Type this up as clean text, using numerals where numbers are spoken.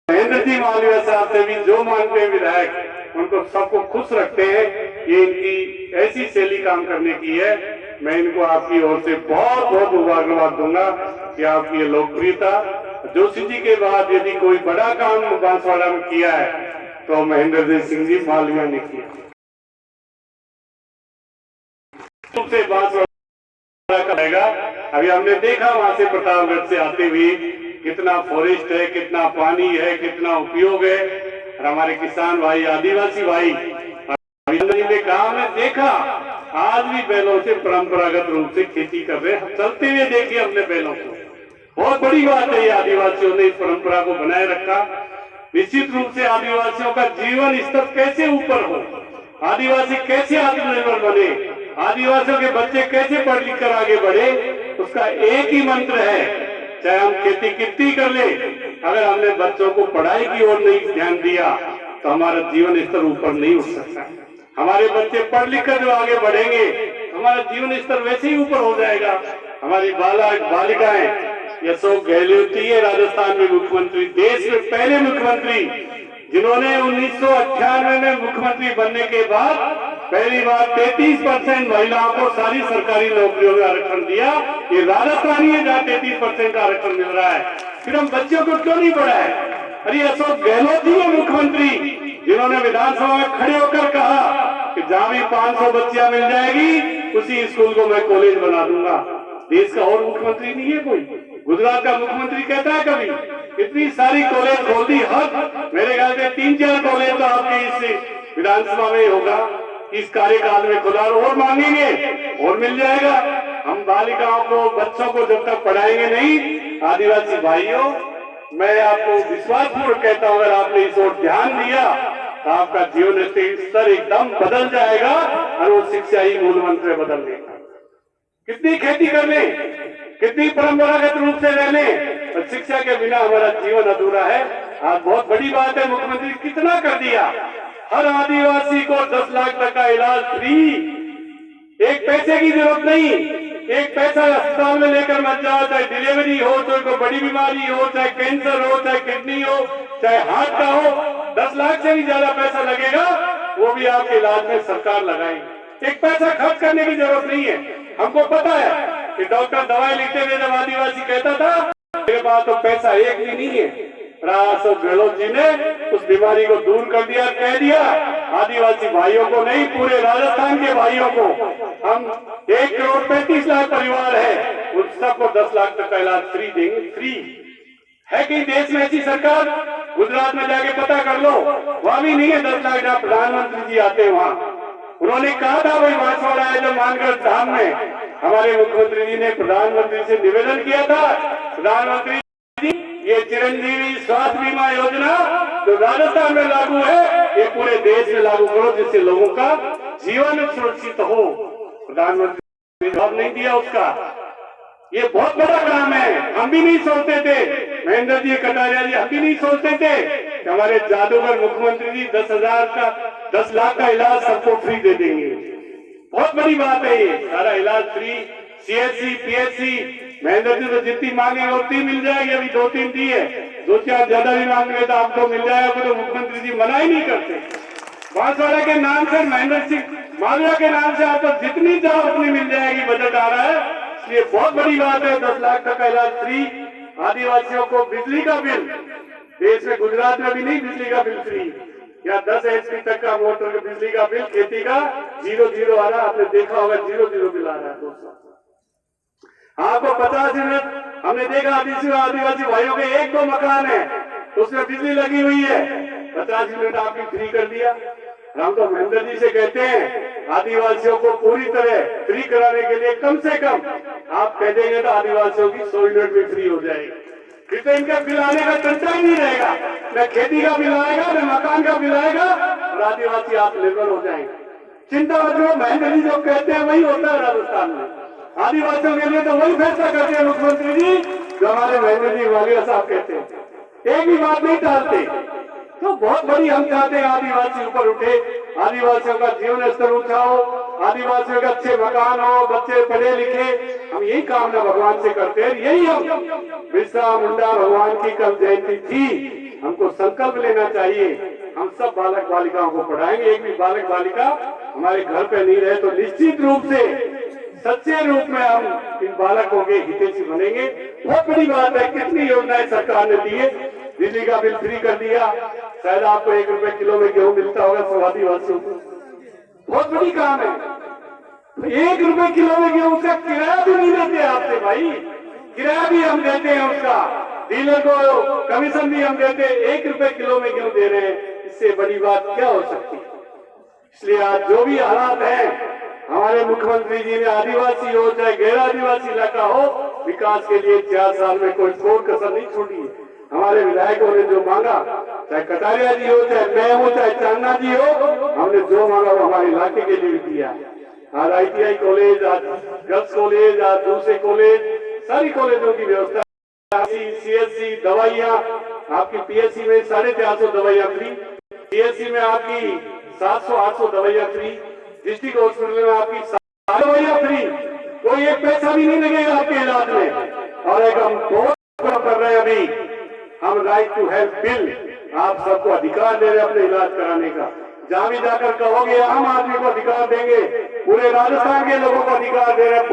महेंद्र जी मालवीय साहब से भी जो मानते हैं विधायक, उनको सबको खुश रखते हैं। ये इनकी ऐसी शैली काम करने की है। मैं इनको आपकी ओर से बहुत बहुत मुबारकबाद दूंगा कि आपकी ये लोकप्रियता, जोशी जी के बाद यदि कोई बड़ा काम बांसवाड़ा में किया है तो महेंद्र सिंह जी मालवीय ने किया। से बांसवाड़ा करेगा। अभी हमने देखा वहां से प्रतापगढ़ से आते हुए कितना फॉरेस्ट है, कितना पानी है, कितना उपयोग है। और हमारे किसान भाई, आदिवासी भाई ने कहा, हमने देखा आज भी बैलों से परंपरागत रूप से खेती कर रहे हैं। चलते हुए देखिए हमने बैलों को। बहुत बड़ी बात है ये, आदिवासियों ने इस परंपरा को बनाए रखा। निश्चित रूप से आदिवासियों का जीवन स्तर कैसे ऊपर हो, आदिवासी कैसे आत्मनिर्भर बने, आदिवासियों के बच्चे कैसे पढ़ लिख कर आगे बढ़े, उसका एक ही मंत्र है। चाहे हम खेती कितनी कर ले, अगर हमने बच्चों को पढ़ाई की ओर नहीं ध्यान दिया तो हमारा जीवन स्तर ऊपर नहीं उठ सकता। हमारे बच्चे पढ़ लिख कर जो आगे बढ़ेंगे तो हमारा जीवन स्तर वैसे ही ऊपर हो जाएगा। हमारी बालिकाएं, अशोक गहलोत है राजस्थान में मुख्यमंत्री, देश में पहले मुख्यमंत्री जिन्होंने 1998 में मुख्यमंत्री बनने के बाद पहली बार 33% महिलाओं को सारी सरकारी नौकरियों में आरक्षण दिया। ये राजस्थानी है जहाँ 33% का आरक्षण मिल रहा है। फिर हम बच्चों को क्यों नहीं पढ़ाए? अरे अशोक गहलोत जी है मुख्यमंत्री जिन्होंने विधानसभा में खड़े होकर कहा कि जहाँ भी 500 बच्चियां मिल जाएगी उसी स्कूल को मैं कॉलेज बना दूंगा। देश का और मुख्यमंत्री नहीं है कोई। गुजरात का मुख्यमंत्री कहता है कभी इतनी सारी कॉलेज खोल दी, हद मेरे ख्याल से 3-4 कॉलेज तो आपके इस विधानसभा में होगा, इस कार्यकाल में खुदा और मांगेंगे और मिल जाएगा। हम बालिकाओं को, बच्चों को जब तक पढ़ाएंगे नहीं, आदिवासी भाइयों मैं आपको विश्वासपूर्वक कहता हूं, अगर आपने इस ओर ध्यान दिया तो आपका जीवन स्तर एकदम बदल जाएगा और वो शिक्षा ही मूल मंत्र बदल देगा। कितनी खेती कर ले, कितनी परंपरागत रूप से रह ले, और शिक्षा के बिना हमारा जीवन अधूरा है। आज बहुत बड़ी बात है, मुख्यमंत्री कितना कर दिया। हर आदिवासी को 10 लाख तक का इलाज फ्री, एक पैसे की जरूरत नहीं। एक पैसा अस्पताल में लेकर मत जाओ, चाहे डिलीवरी हो, चाहे कोई बड़ी बीमारी हो, चाहे कैंसर हो, चाहे किडनी हो, चाहे हार्ट का हो, 10 लाख से भी ज्यादा पैसा लगेगा, वो भी आपके इलाज में सरकार लगाएगी। एक पैसा खर्च करने की जरूरत नहीं है। हमको पता है कि डॉक्टर दवाई लिखते हुए जब आदिवासी कहता था मेरे पास तो पैसा एक भी नहीं है, अशोक गहलोत जी ने उस बीमारी को दूर कर दिया, कह दिया आदिवासी भाइयों को नहीं, पूरे राजस्थान के भाइयों को, हम 1,35,00,000 परिवार है, उन सबको 10 लाख तक का इलाज फ्री देंगे। फ्री है कि देश में ऐसी सरकार? गुजरात में जाके पता कर लो, वहां भी नहीं है 10 लाख। जहाँ प्रधानमंत्री जी आते हैं वहां उन्होंने कहा था भाई बांसवाड़ा है जो मानगढ़ धाम में, हमारे मुख्यमंत्री जी ने प्रधानमंत्री से निवेदन किया था, प्रधानमंत्री जी ये चिरंजीवी स्वास्थ्य बीमा योजना जो राजस्थान में लागू है, ये पूरे देश में लागू करो जिससे लोगों का जीवन सुरक्षित हो। प्रधानमंत्री ने जवाब नहीं दिया उसका। ये बहुत बड़ा काम है। हम भी नहीं सोचते थे, महेंद्र जी कटारिया जी, हम भी नहीं सोचते थे कि हमारे जादूगर मुख्यमंत्री जी 10 लाख का इलाज सबको फ्री दे देंगे। बहुत बड़ी बात है ये, सारा इलाज free. CHC PHC Mahendra ji तो जितनी मांगेंगे उतनी मिल जाएगी। अभी 2-3 दी है, 2-4 ज्यादा भी मांगेंगे तो आपको मिल जाएगा। तो मुख्यमंत्री जी मना ही नहीं करते। बांसवाड़ा के नाम से, महेंद्र सिंह मालवीय के नाम से आपको जितनी चाहो उतनी मिल जाएगी। बजट आ रहा है, इसलिए बहुत बड़ी बात है। 10 लाख तक का इलाज फ्री। आदिवासियों को बिजली का बिल, देश में गुजरात में भी नहीं बिजली का बिल फ्री, या 10 HP तक का मोटर का बिजली का बिल, खेती का 0 आ रहा। आपने देखा होगा 0 बिल आ रहा है दोस्तों। आपको 50 यूनिट, हमने देखा आदिवासी भाइयों के 1-2 मकान है उसमें बिजली लगी हुई है, 50 यूनिट आपकी फ्री कर दिया। हम तो महेंद्र जी से कहते हैं आदिवासियों को पूरी तरह फ्री कराने के लिए कम से कम आप कह देंगे तो आदिवासियों की 100 यूनिट भी फ्री हो जाएगी। फिर तो इनका बिल आने का चिंता ही नहीं रहेगा, न खेती का बिल आएगा न मकान का बिल आएगा, और आदिवासी आत्मनिर्भर हो जाएंगे। चिंता मत करो, महेंद्र जी जो कहते हैं वही होता है राजस्थान में। आदिवासियों के लिए तो वही फैसला करते हैं मुख्यमंत्री जी जो हमारे महेंद्र जी मालवीय साहब कहते हैं, एक भी बात नहीं टालते। तो बहुत बड़ी हम चाहते हैं आदिवासी ऊपर उठे, आदिवासियों का जीवन स्तर ऊंचा हो, आदिवासियों के अच्छे मकान हो, बच्चे पढ़े लिखे। हम यही कामना भगवान से करते हैं। यही हम बिरसा मुंडा भगवान की कल जयंती थी, हमको संकल्प लेना चाहिए। हम सब बालक बालिकाओं को पढ़ाएंगे, एक भी बालक बालिका हमारे घर पे नहीं रहे तो निश्चित रूप से सच्चे रूप में हम इन बालकों के हितैषी बनेंगे। बहुत बड़ी बात है, कितनी योजनाएं सरकार ने दी है। बिजली का बिल फ्री कर दिया, शायद आपको 1 रुपए किलो में गेहूं मिलता होगा सब आदिवासियों को, बहुत बड़ी काम है। 1 रुपए किलो में गेहूं, उसका किराया भी नहीं देते आपसे भाई, किराया भी हम देते हैं उसका, डीलर को कमीशन भी हम देते हैं, 1 रुपए किलो में गेहूं दे रहे हैं, इससे बड़ी बात क्या हो सकती है। इसलिए आज जो भी हालात है, हमारे मुख्यमंत्री जी ने आदिवासी हो चाहे गैर आदिवासी इलाका हो, विकास के लिए 4 साल में कोई कोर कसर नहीं छोड़ी है। हमारे विधायकों ने जो मांगा, चाहे कटारिया जी हो चाहे मैं हूं चाहे चांदना जी हो, हमने जो मांगा वो हमारे इलाके के लिए भी किया। आज ITI कॉलेज, आज गर्ल्स कॉलेज, आज दूसरे कॉलेज, सारी कॉलेजों की व्यवस्था, CSC दवाइयाँ आपकी PSC में 450 दवाइयाँ फ्री, CSC में आपकी 700-800 दवाइयाँ फ्री, डिस्ट्रिक्ट हॉस्पिटल में आपकी 7 दवाइयाँ फ्री, कोई एक पैसा भी नहीं लगेगा आपके इलाज में। और एक हम बहुत कर रहे हैं अभी, हम राइट टू हेल्थ बिल, आप सबको अधिकार दे रहे हैं अपने इलाज कराने का। जहां भी जाकर कहोगे आम आदमी को अधिकार देंगे, पूरे राजस्थान के लोगों को अधिकार दे रहे हैं।